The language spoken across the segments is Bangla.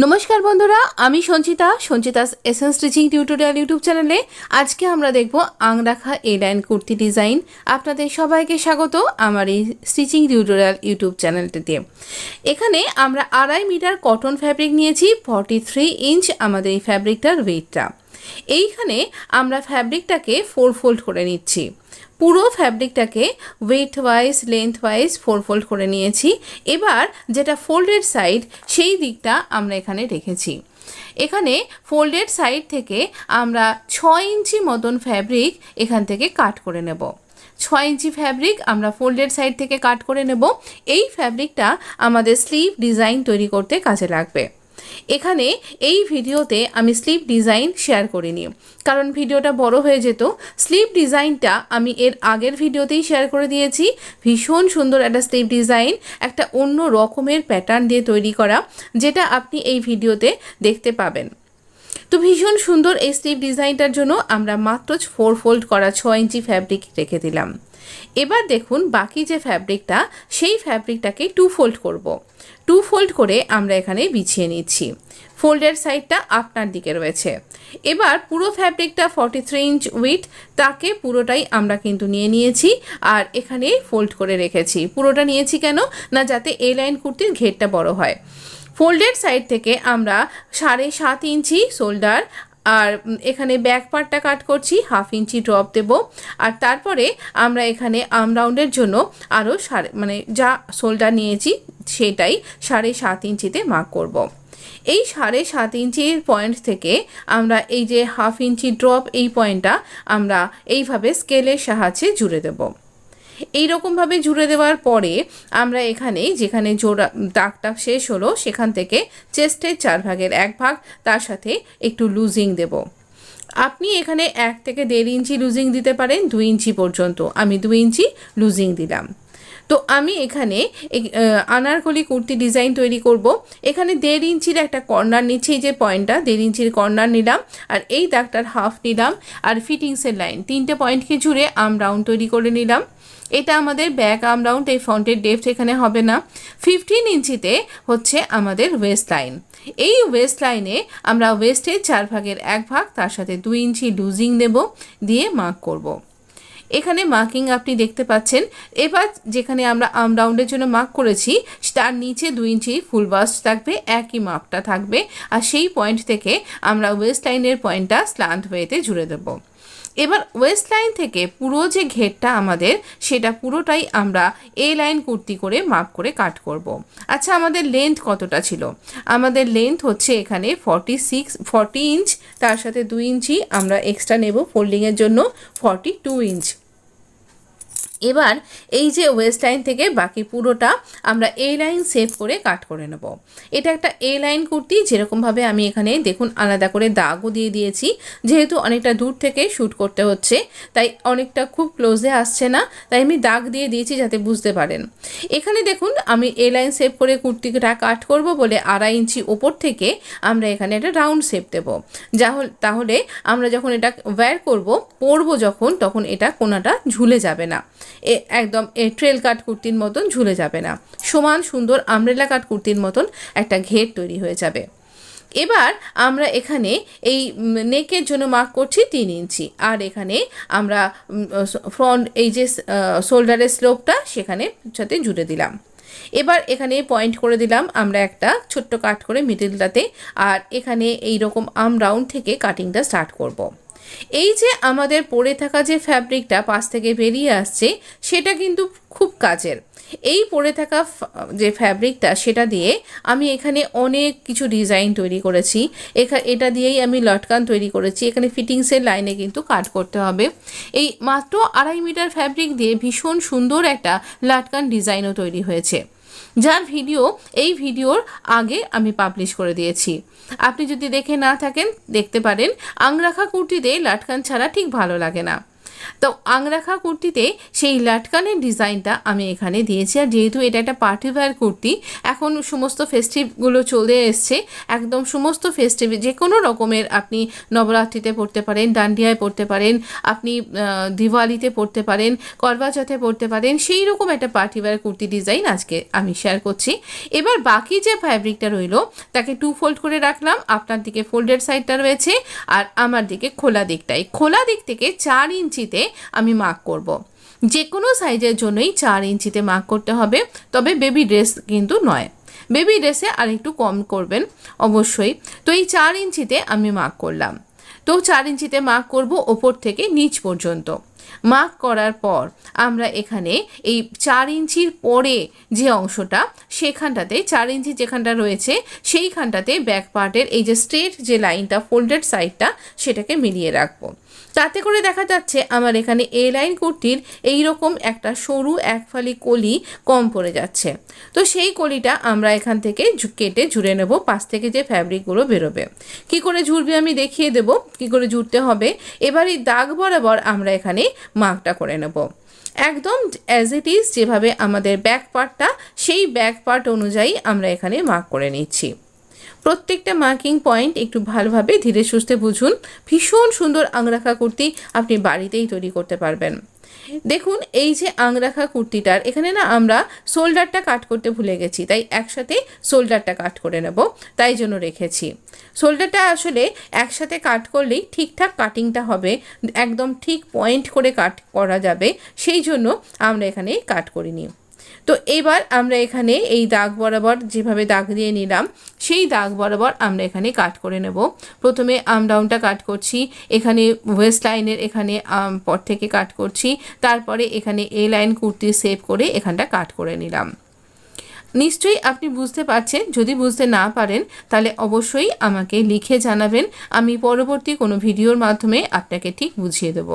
নমস্কার বন্ধুরা, আমি Sanchita's essence stitching tutorial YouTube চ্যানেলে আজকে আমরা দেখব আংরাখা এ লাইন কুর্তি ডিজাইন। আপনাদের সবাইকে স্বাগত আমার এই স্টিচিং টিউটোরিয়াল ইউটিউব চ্যানেলটিতে। এখানে আমরা 2.5 মিটার কটন ফ্যাব্রিক নিয়েছি, 43 ইঞ্চ আমাদের এই ফ্যাব্রিকটার ওয়েটটা। এইখানে আমরা ফ্যাব্রিকটাকে 4 ফোল্ড করে নিচ্ছি। পুরো ফ্যাব্রিকটাকে weight wise length wise 4 fold করে নিয়েছি। এবার যেটা ফোল্ডেড সাইড সেই দিকটা আমরা এখানে রেখেছি। এখানে ফোল্ডেড সাইড থেকে আমরা 6 ইঞ্চি মতন ফ্যাব্রিক এখান থেকে কাট করে নেব। 6 ইঞ্চি ফ্যাব্রিক আমরা ফোল্ডেড সাইড থেকে কাট করে নেব। এই ফ্যাব্রিকটা আমাদের স্লিভ ডিজাইন তৈরি করতে কাজে লাগবে। এখানে এই ভিডিওতে আমি স্লিভ ডিজাইন শেয়ার করিনি, কারণ ভিডিওটা বড় হয়ে যেত। স্লিভ ডিজাইনটা আমি এর আগের ভিডিওতেই শেয়ার করে দিয়েছি। ভীষণ সুন্দর একটা স্লিভ ডিজাইন, একটা অন্য রকমের প্যাটার্ন দিয়ে তৈরি করা, যেটা আপনি এই ভিডিওতে দেখতে পাবেন। তো ভীষণ সুন্দর এই স্লিভ ডিজাইনটার জন্য আমরা মাত্র 4 ফোল্ড করা 6 ইঞ্চি ফ্যাব্রিক রেখে দিলাম। এবার দেখুন বাকি যে ফ্যাব্রিকটা, সেই ফ্যাব্রিকটাকে 2 ফোল্ড করব। 2 ফোল্ড করে আমরা এখানে বিছিয়ে নিচ্ছি। ফোল্ডের সাইডটা আপনার দিকে রয়েছে। এবার পুরো ফ্যাব্রিকটা 43 ইঞ্চ উইথ, তাকে পুরোটাই আমরা কিন্তু নিয়েছি আর এখানে ফোল্ড করে রেখেছি। পুরোটা নিয়েছি কেন না, যাতে এ লাইন কুর্তির ঘেরটা বড় হয়। ফোল্ডেড সাইড থেকে আমরা 7.5 ইঞ্চি শোল্ডার আর এখানে ব্যাক পার্টটা কাট করছি, 1/2 ইঞ্চি ড্রপ দেব। আর তারপরে আমরা এখানে আর্ম রাউন্ডের জন্য আরও যা শোল্ডার নিয়েছি সেটাই 7.5 ইঞ্চিতে মার্ক করব। এই 7.5 ইঞ্চির পয়েন্ট থেকে আমরা এই যে 1/2 ইঞ্চি ড্রপ, এই পয়েন্টটা আমরা এইভাবে স্কেলের সাহায্যে জুড়ে দেব। এইরকমভাবে জুড়ে দেওয়ার পরে আমরা এখানে যেখানে জোড়া দাগটা শেষ হলো সেখান থেকে চেস্টের 4 ভাগের 1 ভাগ, তার সাথে একটু লুজিং দেব। আপনি এখানে 1 থেকে 1.5 ইঞ্চি লুজিং দিতে পারেন, 2 ইঞ্চি পর্যন্ত। আমি 2 ইঞ্চি লুজিং দিলাম। তো আমি এখানে আনারকলি কুর্তি ডিজাইন তৈরি করব। এখানে 1.5 ইঞ্চির একটা কর্নার নিচ্ছি, এই যে পয়েন্টটা 1.5 ইঞ্চির কর্নার নিলাম, আর এই দাগটার হাফ নিলাম, আর ফিটিংসের লাইন 3টে পয়েন্টকে জুড়ে আর্ম রাউন্ড তৈরি করে নিলাম। এটা আমাদের ব্যাক আর্ম রাউন্ড, এই ফ্রন্টের ডেপথ এখানে হবে না। 15 ইঞ্চিতে হচ্ছে আমাদের ওয়েস্ট লাইন। এই ওয়েস্ট লাইনে আমরা ওয়েস্টের 4 ভাগের 1 ভাগ, তার সাথে 2 ইঞ্চি লুজিং দেব, দিয়ে মার্ক করব। এখানে মার্কিং আপনি দেখতে পাচ্ছেন। এবার যেখানে আমরা আর্ম রাউন্ডের জন্য মার্ক করেছি তার নিচে 2 ইঞ্চি ফুল বাস্ট থাকবে, একই মার্কটা থাকবে। আর সেই পয়েন্ট থেকে আমরা ওয়েস্ট লাইনের পয়েন্টটা স্ল্যান্ট ওয়েতে জুড়ে দেব। এবার ওয়েস্ট লাইন থেকে পুরো যে ঘেরটা আমাদের, সেটা পুরোটাই আমরা এ লাইন কুর্তি করে মার্ক করে কাট করব। আচ্ছা, আমাদের লেন্থ কতটা ছিল? আমাদের লেন্থ হচ্ছে এখানে 40 ইঞ্চ, তার সাথে 2 ইঞ্চি আমরা এক্সট্রা নেব ফোল্ডিংয়ের জন্য, 42 ইঞ্চ। এবার এই যে ওয়েস্ট লাইন থেকে বাকি পুরোটা আমরা এ লাইন সেভ করে কাট করে নেব। এটা একটা এ লাইন কুর্তি, যেরকমভাবে আমি এখানে দেখুন আলাদা করে দাগও দিয়ে দিয়েছি। যেহেতু অনেকটা দূর থেকে শ্যুট করতে হচ্ছে, তাই অনেকটা খুব ক্লোজে আসছে না, তাই আমি দাগ দিয়ে দিয়েছি যাতে বুঝতে পারেন। এখানে দেখুন আমি এ লাইন সেভ করে কুর্তিটা কাট করব বলে 2.5 ইঞ্চি ওপর থেকে আমরা এখানে একটা রাউন্ড শেপ দেব। তাহলে আমরা যখন এটা ওয়্যার পরবো যখন, তখন এটা কোনাটা ঝুলে যাবে না, একদম ট্রেল কাট কুর্তির মতন ঝুলে যাবে না, সমান সুন্দর আমব্রেলা কাট কুর্তির মতন একটা ঘের তৈরি হয়ে যাবে। এবার আমরা এখানে এই নেকের জন্য মার্ক করছি 3 ইঞ্চি, আর এখানে আমরা ফ্রন্ট এই যে শোল্ডারের স্লোপটা সেখানে সাথে জুড়ে দিলাম। এবার এখানে পয়েন্ট করে দিলাম আমরা একটা ছোট্ট কাট করে মিডলটাতে, আর এখানে এই রকম আর্ম রাউন্ড থেকে কাটিংটা স্টার্ট করব। এই যে আমাদের পরে থাকা যে ফ্যাব্রিকটা পাশ থেকে বেরিয়ে আসছে, সেটা কিন্তু খুব কাজের। এই পরে থাকা যে ফ্যাব্রিকটা, সেটা দিয়ে আমি এখানে অনেক কিছু ডিজাইন তৈরি করেছি। এটা দিয়েই আমি লটকান তৈরি করেছি। এখানে ফিটিংসের লাইনে কিন্তু কাট করতে হবে। এই মাত্র 2.5 মিটার ফ্যাব্রিক দিয়ে ভীষণ সুন্দর একটা লটকান ডিজাইনও তৈরি হয়েছে, যার এই ভিডিওর আগে আমি পাবলিশ করে দিয়েছি। আপনি যদি দেখে না থাকেন দেখতে পারেন। আংরাখা কুর্তিতে লাটকান ছাড়া ঠিক ভালো লাগে না। তো আংরাখা কুর্তিতে সেই লাটকানের ডিজাইনটা আমি এখানে দিয়েছি। আর যেহেতু এটা একটা পার্টি ওয়্যার কুর্তি, এখন সমস্ত ফেস্টিভগুলো চলে এসছে, একদম সমস্ত ফেস্টিভ যে কোনো রকমের আপনি নবরাত্রিতে পরতে পারেন, ডান্ডিয়ায় পরতে পারেন, আপনি দিওয়ালিতে পরতে পারেন, করবা চৌথে পরতে পারেন, সেই রকম একটা পার্টি ওয়্যার কুর্তি ডিজাইন আজকে আমি শেয়ার করছি। এবার বাকি যে ফ্যাব্রিকটা রইলো তাকে 2 ফোল্ড করে রাখলাম। আপনার দিকে ফোল্ডেড সাইডটা রয়েছে আর আমার দিকে খোলা দিকটাই। খোলা দিক থেকে 4 ইঞ্চিতে আমি মার্ক করব। যে কোনো সাইজের জন্যই 4 ইঞ্চিতে মার্ক করতে হবে, তবে বেবি ড্রেস কিন্তু নয়। বেবি ড্রেসে আর একটু কম করবেন অবশ্যই। তো এই 4 ইঞ্চিতে আমি মার্ক করলাম। তো 4 ইঞ্চিতে মার্ক করব ওপর থেকে নিচ পর্যন্ত। মার্ক করার পর আমরা এখানে এই 4 ইঞ্চির পরে যে অংশটা, সেখানটাতে 4 ইঞ্চি যেখানটা রয়েছে সেইখানটাতে ব্যাক পার্টের এই যে স্ট্রেট যে লাইনটা, ফোল্ডেড সাইডটা, সেটাকে মিলিয়ে রাখবো। তাতে করে দেখা যাচ্ছে আমার এখানে এ লাইন কুর্তির এইরকম একটা সরু একফালি কলি কম পড়ে যাচ্ছে। তো সেই কলিটা আমরা এখান থেকে কেটে জুড়ে নেব। পাশ থেকে যে ফ্যাব্রিকগুলো বেরোবে, কি করে জুড়বে আমি দেখিয়ে দেব কি করে জুড়তে হবে। এবার এই দাগ বরাবর আমরা এখানে মার্কটা করে নেব, একদম অ্যাজ ইট ইজ যেভাবে আমাদের ব্যাক পার্টটা, সেই ব্যাক পার্ট অনুযায়ী আমরা এখানে মার্ক করে নিচ্ছি। প্রত্যেকটা মার্কিং পয়েন্ট একটু ভালোভাবে ধীরে সুস্থে বুঝুন। ভীষণ সুন্দর আংরাখা কুর্তি আপনি বাড়িতেই তৈরি করতে পারবেন। দেখুন এই যে আংরাখা কুর্তিটার এখানে না আমরা শোল্ডারটা কাট করতে ভুলে গেছি, তাই একসাথে শোল্ডারটা কাট করে নেব, তাই জন্য রেখেছি। শোল্ডারটা আসলে একসাথে কাট করলেই ঠিকঠাক কাটিংটা হবে, একদম ঠিক পয়েন্ট করে কাট করা যাবে, সেই জন্য আমরা এখানে কাট করিনি। তো এবার আমরা এখানে এই দাগ বরাবর যেভাবে দাগ দিয়ে নিলাম, সেই দাগ বরাবর আমরা এখানে কাট করে নেব। প্রথমে আর্ম ডাউনটা কাট করছি, এখানে ওয়েস্ট লাইনের এখানে পর থেকে কাট করছি, তারপরে এখানে এ লাইন কুর্তি সেভ করে এখানটা কাট করে নিলাম। নিশ্চয়ই আপনি বুঝতে পারছেন। যদি বুঝতে না পারেন তাহলে অবশ্যই আমাকে লিখে জানাবেন, আমি পরবর্তী কোনো ভিডিওর মাধ্যমে আপনাকে ঠিক বুঝিয়ে দেব।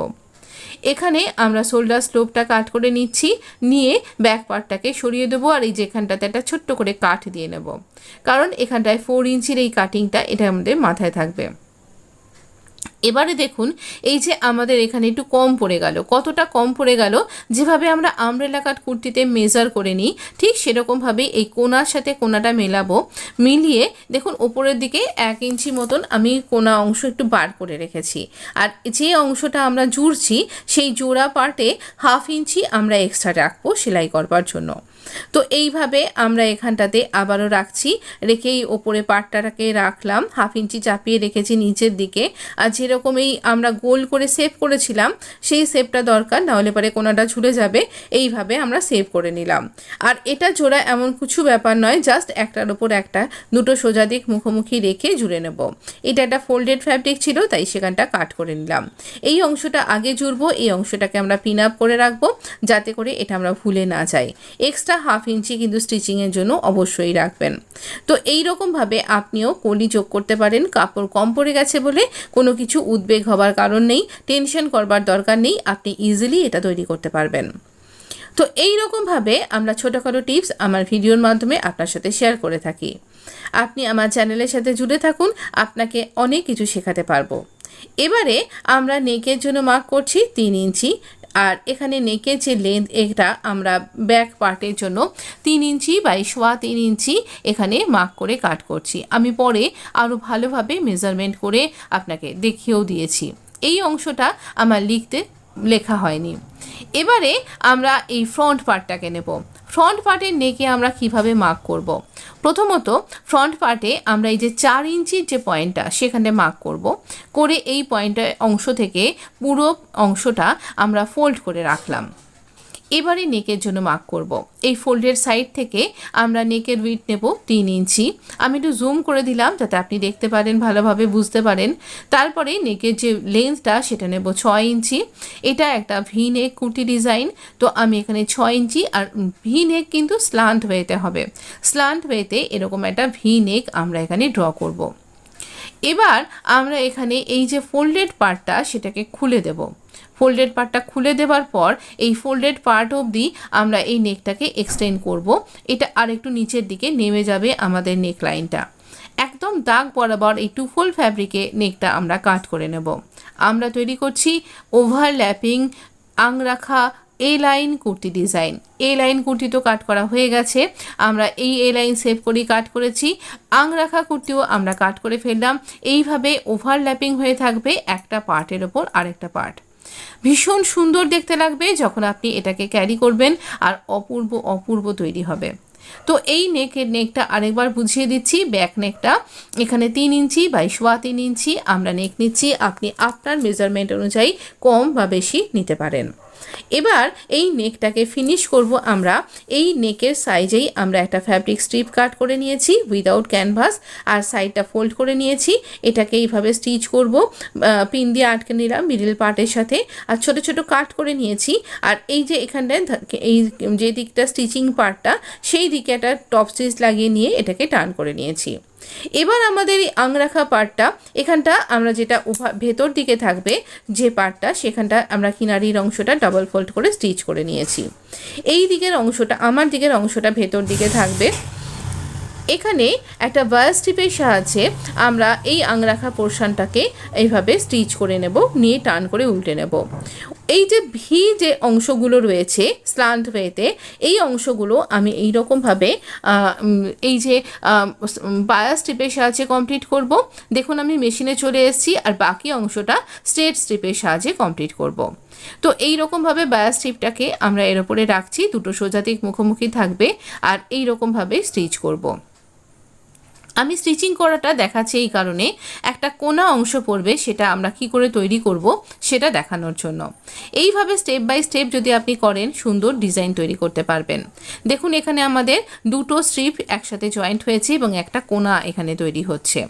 এখানে আমরা শোল্ডার স্লোপটা কাট করে নিচ্ছি, নিয়ে ব্যাক পার্টটাকে সরিয়ে দেবো। আর এই যেখানটাতে একটা ছোট্ট করে কাট দিয়ে নেব, কারণ এখানটায় 4 ইঞ্চির এই কাটিংটা এটা আমাদের মাথায় থাকবে। এবারে দেখুন এই যে আমাদের এখানে একটু কম পড়ে গেল, কতটা কম পড়ে গেল, যেভাবে আমরা আমব্রেলা কাট কুর্তিতে মেজার করে নিই ঠিক সেরকমভাবে এই কোনার সাথে কোনাটা মেলাবো। মিলিয়ে দেখুন ওপরের দিকে 1 ইঞ্চি মতন আমি কোনা অংশ একটু বার করে রেখেছি। আর যে অংশটা আমরা জুড়ছি সেই জোড়া পার্টে 1/2 ইঞ্চি আমরা এক্সট্রা রাখবো সেলাই করবার জন্য। তো এইভাবে আমরা এখানটাতে আবারও রাখছি, রেখেই ওপরে পাটটাকে রাখলাম, 1/2 ইঞ্চি চাপিয়ে রেখেছি নিচের দিকে। আর যেরকম এই আমরা গোল করে সেভ করেছিলাম সেই সেভটা দরকার, নাহলে পরে কোনাটা ঝুলে যাবে। এইভাবে আমরা সেভ করে নিলাম। আর এটা জোড়া এমন কিছু ব্যাপার নয়, জাস্ট একটার ওপর একটা দুটো সোজা দিক মুখোমুখি রেখে জুড়ে নেব। এটা একটা ফোল্ডেড ফ্যাব্রিক ছিল, তাই সেখানটা কাট করে নিলাম। এই অংশটা আগে জুড়বো, এই অংশটাকে আমরা পিন আপ করে রাখবো যাতে করে এটা আমরা ভুলে না যাই। এক্সট্রা 1/2 ইঞ্চি কিন্তু স্টিচিংয়ের জন্য অবশ্যই রাখবেন। তো এই রকমভাবে আপনিও কলি যোগ করতে পারেন। কাপড় কম পড়ে গেছে বলে কোনো কিছু উদ্বেগ হবার কারণ নেই, টেনশন করবার দরকার নেই, আপনি ইজিলি এটা তৈরি করতে পারবেন। তো এই রকমভাবে আমরা ছোটোখাটো টিপস আমার ভিডিওর মাধ্যমে আপনার সাথে শেয়ার করে থাকি। আপনি আমার চ্যানেলের সাথে জুড়ে থাকুন, আপনাকে অনেক কিছু শেখাতে পারবো। এবারে আমরা নেকের জন্য মার্ক করছি 3 ইঞ্চি। আর এখানে নেকের যে লেন্থ এটা আমরা ব্যাক পার্টের জন্য 3 ইঞ্চি বাই 3.25 ইঞ্চি এখানে মার্ক করে কাট করছি। আমি পরে আরও ভালোভাবে মেজারমেন্ট করে আপনাকে দেখিয়েও দিয়েছি। এই অংশটা আমার লেখা হয়নি। এবারে আমরা এই ফ্রন্ট পার্টটাকে নেব। ফ্রন্ট পার্টের নেকে আমরা কিভাবে মার্ক করব। প্রথমত ফ্রন্ট পার্টে আমরা এই যে 4 ইঞ্চির যে পয়েন্টটা সেখানে মার্ক করব, করে এই পয়েন্টের অংশ থেকে পুরো অংশটা আমরা ফোল্ড করে রাখলাম। এবারে নেকের জন্য মার্ক করব। এই ফোল্ডের সাইড থেকে আমরা নেকের উইডথ নেব 3 ইঞ্চি। আমি একটু জুম করে দিলাম যাতে আপনি দেখতে পারেন, ভালোভাবে বুঝতে পারেন। তারপরে নেকের যে লেন্থটা সেটা নেব 6 ইঞ্চি। এটা একটা ভি নেক কুর্তি ডিজাইন, তো আমি এখানে 6 ইঞ্চি। আর ভি নেক কিন্তু স্লান্ট ওয়েতে হবে, স্লান্ট ওয়েতে এরকম একটা ভি নেক আমরা এখানে ড্র করব। এবার আমরা এখানে এই যে ফোল্ডেড পার্টটা সেটাকে খুলে দেব। ফোল্ডেড পার্টটা খুলে দেওয়ার পর এই ফোল্ডেড পার্ট অবধি আমরা এই নেকটাকে এক্সটেন্ড করব। এটা আরেকটু নিচের দিকে নেমে যাবে আমাদের নেক লাইনটা। একদম দাগ বরাবর এই 2 ফোল্ড ফ্যাব্রিকে নেকটা আমরা কাট করে নেব। আমরা তৈরি করছি ওভারল্যাপিং আংরাখা এ লাইন কুর্তি ডিজাইন। এ লাইন কুর্তি তো কাট করা হয়ে গেছে, আমরা এই এ লাইন সেভ করেই কাট করেছি। আংরাখা কুর্তিও আমরা কাট করে ফেললাম। এইভাবে ওভারল্যাপিং হয়ে থাকবে একটা পার্টের ওপর আরেকটা পার্ট। ভীষণ সুন্দর দেখতে লাগবে যখন আপনি এটাকে ক্যারি করবেন, আর অপূর্ব অপূর্ব তৈরি হবে। তো এই নেকটা আরেকবার বুঝিয়ে দিচ্ছি। ব্যাক নেকটা এখানে 3 ইঞ্চি বাই 3.25 ইঞ্চি আমরা নেক নিচ্ছি। আপনি আপনার মেজারমেন্ট অনুযায়ী কম বা বেশি নিতে পারেন। এবার এই নেকটাকে ফিনিশ করব আমরা। এই নেকের সাইজেই আমরা একটা ফ্যাব্রিক স্ট্রিপ কাট করে নিয়েছি উইদাউট ক্যানভাস, আর সাইডটা ফোল্ড করে নিয়েছি। এটাকে এইভাবে স্টিচ করব, পিন দিয়ে আটকে নিলাম মিডল পার্টের সাথে, আর ছোট ছোট কাট করে নিয়েছি। আর এই যে এখানটায় এই যে দিকটা স্টিচিং পার্টটা, সেই দিকে একটা টপ স্টিচ লাগিয়ে নিয়ে এটাকে টার্ন করে নিয়েছি। এবার আমাদের এই আংরাখা পার্টটা, এখানটা আমরা যেটা ভেতর দিকে থাকবে যে পার্টটা, সেখানটা আমরা কিনারির অংশটা ডাবল ফোল্ড করে স্টিচ করে নিয়েছি। এই দিকের অংশটা, আমার দিকের অংশটা ভেতর দিকে থাকবে। এখানে একটা বায়ার স্ট্রিপের সাহায্যে আমরা এই আংরাখা পোর্শনটাকে এইভাবে স্টিচ করে নেব, নিয়ে টার্ন করে উল্টে নেব। এই যে ভি যে অংশগুলো রয়েছে স্ল্যান্ট ওয়েতে, এই অংশগুলো আমি এই রকমভাবে এই যে বায়ার স্ট্রিপের সাহায্যে কমপ্লিট করব। দেখুন আমি মেশিনে চলে এসেছি, আর বাকি অংশটা স্ট্রেট স্ট্রিপের সাহায্যে কমপ্লিট করব। তো এই রকমভাবে বায়ার স্ট্রিপটাকে আমরা এর উপরে রাখছি, দুটো সোজা দিক মুখোমুখি থাকবে, আর এই রকমভাবে স্টিচ করব। আমি স্টিচিং করাটা দেখাচ্ছি এই কারণে, একটা কোনা অংশ পড়বে, সেটা আমরা কি করে তৈরি করব সেটা দেখানোর জন্য। এইভাবে স্টেপ বাই স্টেপ যদি আপনি করেন, সুন্দর ডিজাইন তৈরি করতে পারবেন। দেখুন এখানে আমাদের দুটো স্ট্রিপ একসাথে জয়েন্ট হয়েছে এবং একটা কোনা এখানে তৈরি হচ্ছে।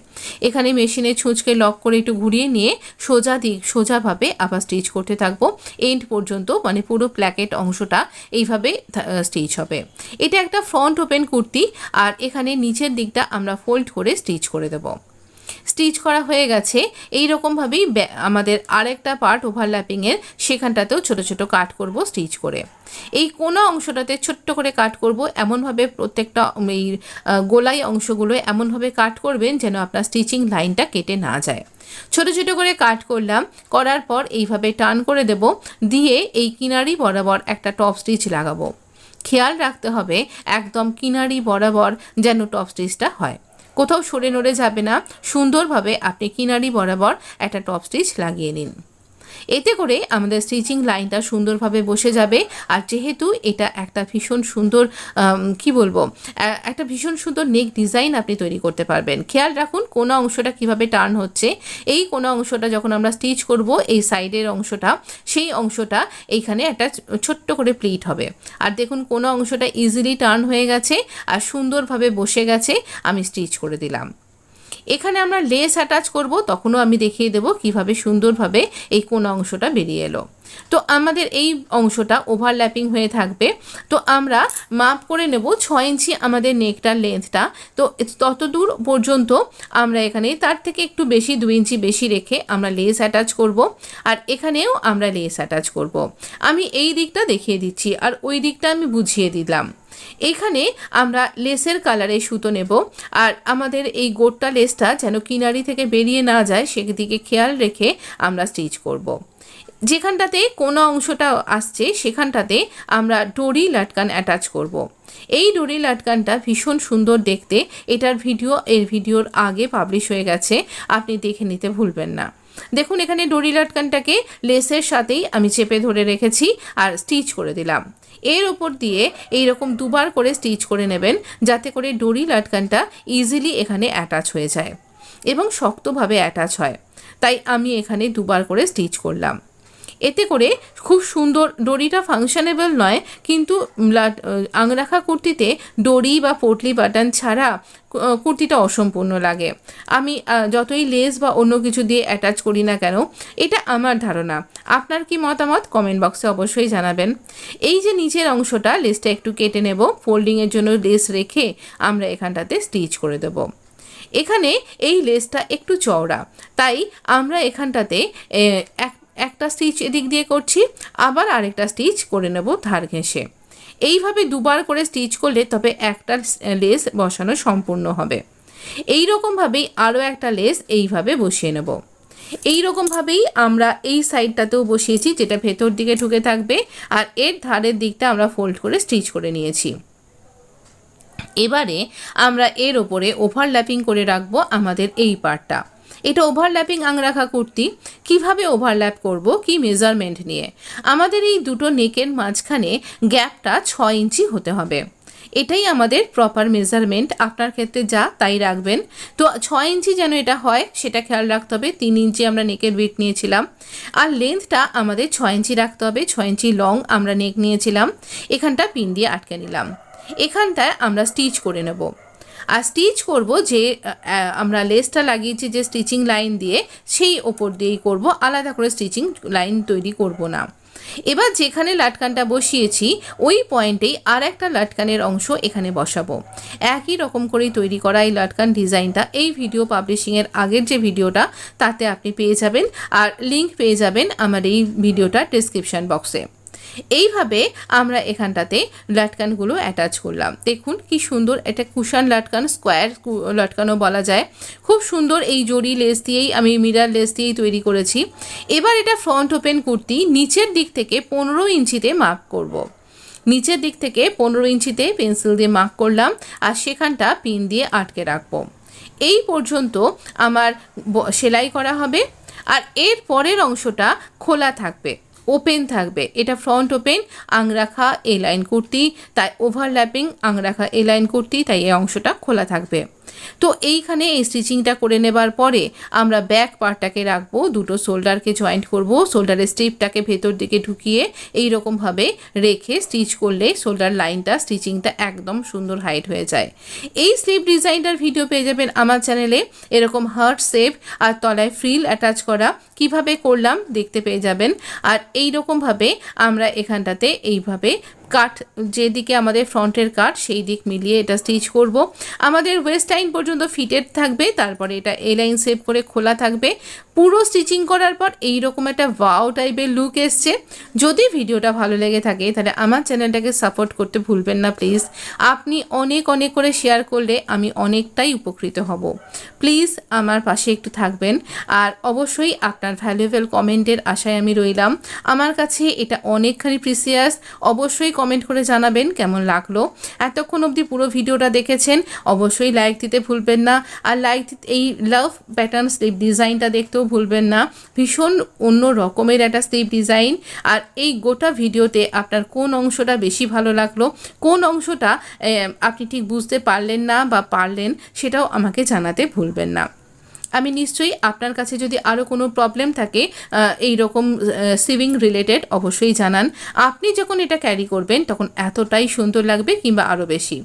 এখানে মেশিনে ছুঁচকে লক করে একটু ঘুরিয়ে নিয়ে সোজাভাবে আবার স্টিচ করতে থাকবো এন্ড পর্যন্ত, মানে পুরো প্ল্যাকেট অংশটা এইভাবে স্টিচ হবে। এটা একটা ফ্রন্ট ওপেন কুর্তি, আর এখানে নিচের দিকটা আমরা ফোল্ড করে স্টিচ করে দেব। স্টিচ করা হয়ে গেছে। এই রকমভাবেই আমাদের আরেকটা পার্ট ওভারল্যাপিংয়ের, সেখানটাতেও ছোট ছোট কাট করব স্টিচ করে। এই কোনা অংশটাতে ছোট্ট করে কাট করব, এমনভাবে প্রত্যেকটা এই গোলাই অংশগুলো এমনভাবে কাট করবেন যেন আপনার স্টিচিং লাইনটা কেটে না যায়। ছোট ছোট করে কাট করলাম, করার পর এইভাবে টার্ন করে দেব, দিয়ে এই কিনারি বরাবর একটা টপ স্টিচ লাগাবো। খেয়াল রাখতে হবে একদম কিনারি বরাবর যেন টপ স্টিচটা হয়, কোথাও সরে নড়ে যাবে না। সুন্দরভাবে আপনি কিনারি বরাবর একটা টপ স্টিচ লাগিয়ে নিন। এতে করে আমাদের স্টিচিং লাইনটা সুন্দরভাবে বসে যাবে। আর যেহেতু এটা একটা ভীষণ সুন্দর একটা ভীষণ সুন্দর নেক ডিজাইন আপনি তৈরি করতে পারবেন। খেয়াল রাখুন কোনা অংশটা কিভাবে টার্ন হচ্ছে। এই কোনা অংশটা যখন আমরা স্টিচ করব, এই সাইডের অংশটা, সেই অংশটা এইখানে একটা ছোট্ট করে প্লিট হবে। আর দেখুন কোনা অংশটা ইজিলি টার্ন হয়ে গেছে আর সুন্দরভাবে বসে গেছে। আমি স্টিচ করে দিলাম। এখানে আমরা লেস অ্যাটাচ করব, তখনও আমি দেখিয়ে দেব কিভাবে সুন্দরভাবে এই কোনা অংশটা বেরিয়ে এলো। তো আমাদের এই অংশটা ওভারল্যাপিং হয়ে থাকবে। তো আমরা মাপ করে নেব 6 ইঞ্চি আমাদের নেকটার লেন্থটা। তো তত দূর পর্যন্ত আমরা এখানে তার থেকে একটু বেশি 2 ইঞ্চি বেশি রেখে আমরা লেস অ্যাটাচ করব। আর এখানেও আমরা লেস অ্যাটাচ করব। আমি এই দিকটা দেখিয়ে দিচ্ছি আর ওই দিকটা আমি বুঝিয়ে দিলাম। এখানে আমরা লেসের কালারে সুতো নেব, আর আমাদের এই গোটটা লেসটা যেন কিনারি থেকে বেরিয়ে না যায় সেদিকে খেয়াল রেখে আমরা স্টিচ করব। যেখানটাতে কোনা অংশটা আসছে সেখানটাতে আমরা ডরি লাটকান অ্যাটাচ করব। এই ডরি লাটকানটা ভীষণ সুন্দর দেখতে। এটার ভিডিওর আগে পাবলিশ হয়ে গেছে, আপনি দেখে নিতে ভুলবেন না। দেখুন এখানে ডরি লাটকানটাকে লেসের সাথেই আমি চেপে ধরে রেখেছি আর স্টিচ করে দিলাম। এর ওপর দিয়ে এইরকম দুবার করে স্টিচ করে নেবেন, যাতে করে ডরি লাটকানটা ইজিলি এখানে অ্যাটাচ হয়ে যায় এবং শক্তভাবে অ্যাটাচ হয়। তাই আমি এখানে দুবার করে স্টিচ করলাম। এতে করে খুব সুন্দর, ডরিটা ফাংশনেবল নয়, কিন্তু আংরাখা কুর্তিতে ডরি বা পটলি বাটন ছাড়া কুর্তিটা অসম্পূর্ণ লাগে। আমি যতই লেস বা অন্য কিছু দিয়ে অ্যাটাচ করি না কেন, এটা আমার ধারণা। আপনার কি মতামত কমেন্ট বক্সে অবশ্যই জানাবেন। এই যে নিচের অংশটা, লেসটা একটু কেটে নেব, ফোল্ডিংয়ের জন্য লেস রেখে আমরা এখানটাতে স্টিচ করে দেব। এখানে এই লেসটা একটু চওড়া, তাই আমরা এখানটাতে একটা স্টিচ এদিক দিয়ে করছি, আবার আরেকটা স্টিচ করে নেব ধার ঘেঁষে। এইভাবে দুবার করে স্টিচ করলে তবে একটা লেস বসানো সম্পূর্ণ হবে। এই রকমভাবেই আরও একটা লেস এইভাবে বসিয়ে নেব। এই রকমভাবেই আমরা এই সাইডটাতেও বসিয়েছি, যেটা ভেতর দিকে ঢুকে থাকবে, আর এর ধারের দিকটা আমরা ফোল্ড করে স্টিচ করে নিয়েছি। এবারে আমরা এর ওপরে ওভারল্যাপিং করে রাখবো আমাদের এই পার্টটা। এটা ওভারল্যাপিং আংরাখা কুর্তি। কিভাবে ওভারল্যাপ করব, কি মেজারমেন্ট নিয়ে? আমাদের এই দুটো নেকের মাঝখানে গ্যাপটা 6 ইঞ্চি হতে হবে। এটাই আমাদের প্রপার মেজারমেন্ট। আপনার ক্ষেত্রে যা তাই রাখবেন। তো 6 ইঞ্চি যেন এটা হয় সেটা খেয়াল রাখতে হবে। 3 ইঞ্চি আমরা নেকের উইডথ নিয়েছিলাম, আর লেন্থটা আমাদের 6 ইঞ্চি রাখতে হবে। 6 ইঞ্চি লং আমরা নেক নিয়েছিলাম। এখানটা পিন দিয়ে আটকে নিলাম। এখানটায় আমরা স্টিচ করে নেব। আর স্টিচ করব যে আমরা লেসটা লাগিয়েছি যে স্টিচিং লাইন দিয়ে, সেই ওপর দিয়েই করব, আলাদা করে স্টিচিং লাইন তৈরি করব না। এবার যেখানে লাটকানটা বসিয়েছি ওই পয়েন্টেই আর একটা লাটকানের অংশ এখানে বসাবো। একই রকম করেই তৈরি করা এই লাটকান ডিজাইনটা এই ভিডিও পাবলিশিংয়ের আগের যে ভিডিওটা তাতে আপনি পেয়ে যাবেন, আর লিঙ্ক পেয়ে যাবেন আমার এই ভিডিওটা ডেসক্রিপশন বক্সে। এইভাবে আমরা এখানটাতে লাটকানগুলো অ্যাটাচ করলাম। দেখুন কি সুন্দর, এটা কুশান লাটকান, স্কোয়ার লাটকানও বলা যায়। খুব সুন্দর এই জড়ি লেস দিয়েই, আমি মিরার লেস দিয়েই তৈরি করেছি। এবার এটা ফ্রন্ট ওপেন কুর্তি। নিচের দিক থেকে 15 ইঞ্চিতে মার্ক করব। নিচের দিক থেকে 15 ইঞ্চিতে পেন্সিল দিয়ে মার্ক করলাম, আর সেখানটা পিন দিয়ে আটকে রাখবো। এই পর্যন্ত আমার সেলাই করা হবে, আর এর পরের অংশটা খোলা থাকবে, ওপেন থাকবে। এটা ফ্রন্ট ওপেন আংরাখা এ লাইন কুর্তি, তাই ওভারল্যাপিং আংরাখা এ লাইন কুর্তি, তাই এই অংশটা খোলা থাকবে। তো এইখানে এই স্টিচিংটা করে নেবার পরে আমরা ব্যাক পার্টটাকে রাখবো, দুটো শোল্ডারকে জয়েন্ট করব। শোল্ডারের স্ট্রিপটাকে ভেতর দিকে ঢুকিয়ে এই রকমভাবে রেখে স্টিচ করলে শোল্ডার লাইনটা, স্টিচিংটা একদম সুন্দর হাইট হয়ে যায়। এই স্লিভ ডিজাইনটার ভিডিও পেয়ে যাবেন আমার চ্যানেলে। এরকম হার্ট শেপ আর তলায় ফ্রিল অ্যাটাচ করা কিভাবে করলাম দেখতে পেয়ে যাবেন। আর এই রকমভাবে আমরা এখানটাতে এইভাবে কাট, যেদিকে আমাদের ফ্রন্টের কাট সেই দিক মিলিয়ে এটা স্টিচ করব। আমাদের ওয়েস্ট লাইন পর্যন্ত ফিটেড থাকবে, তারপরে এটা এ লাইন শেপ করে খোলা থাকবে। পুরো স্টিচিং করার পর এই রকম একটা ওয়াও টাইপের লুক এসছে। যদি ভিডিওটা ভালো লেগে থাকে তাহলে আমার চ্যানেলটাকে সাপোর্ট করতে ভুলবেন না প্লিজ। আপনি অনেক অনেক করে শেয়ার করলে আমি অনেকটাই উপকৃত হব। প্লিজ আমার পাশে একটু থাকবেন, আর অবশ্যই আপনার ভ্যালুয়েবল কমেন্টের আশায় আমি রইলাম। আমার কাছে এটা অনেকখানি প্রিসিয়াস। অবশ্যই কমেন্ট করে জানাবেন কেমন লাগলো। এতক্ষণ অবধি পুরো ভিডিওটা দেখেছেন, অবশ্যই লাইক দিতে ভুলবেন না। আর এই লাভ প্যাটার্ন স্লিভ ডিজাইনটা দেখতেও ভুলবেন না। ভীষণ অন্য রকমের একটা স্লিভ ডিজাইন। আর এই গোটা ভিডিওতে আপনার কোন অংশটা বেশি ভালো লাগলো, কোন অংশটা আপনি ঠিক বুঝতে পারলেন না বা পারলেন, সেটাও আমাকে জানাতে ভুলবেন না। আমি নিশ্চয়ই আপনার কাছে যদি আরও কোনো প্রবলেম থাকে এই রকম সিভিং রিলেটেড, অবশ্যই জানান। আপনি যখন এটা ক্যারি করবেন তখন এতটাই সুন্দর লাগবে কিংবা আরও বেশি।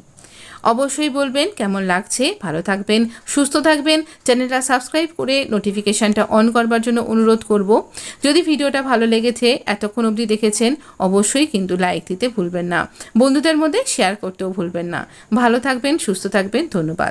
অবশ্যই বলবেন কেমন লাগছে। ভালো থাকবেন, সুস্থ থাকবেন। চ্যানেলটা সাবস্ক্রাইব করে নোটিফিকেশানটা অন করবার জন্য অনুরোধ করব। যদি ভিডিওটা ভালো লেগেছে, এতক্ষণ অবধি দেখেছেন, অবশ্যই কিন্তু লাইক দিতে ভুলবেন না। বন্ধুদের মধ্যে শেয়ার করতেও ভুলবেন না। ভালো থাকবেন, সুস্থ থাকবেন। ধন্যবাদ।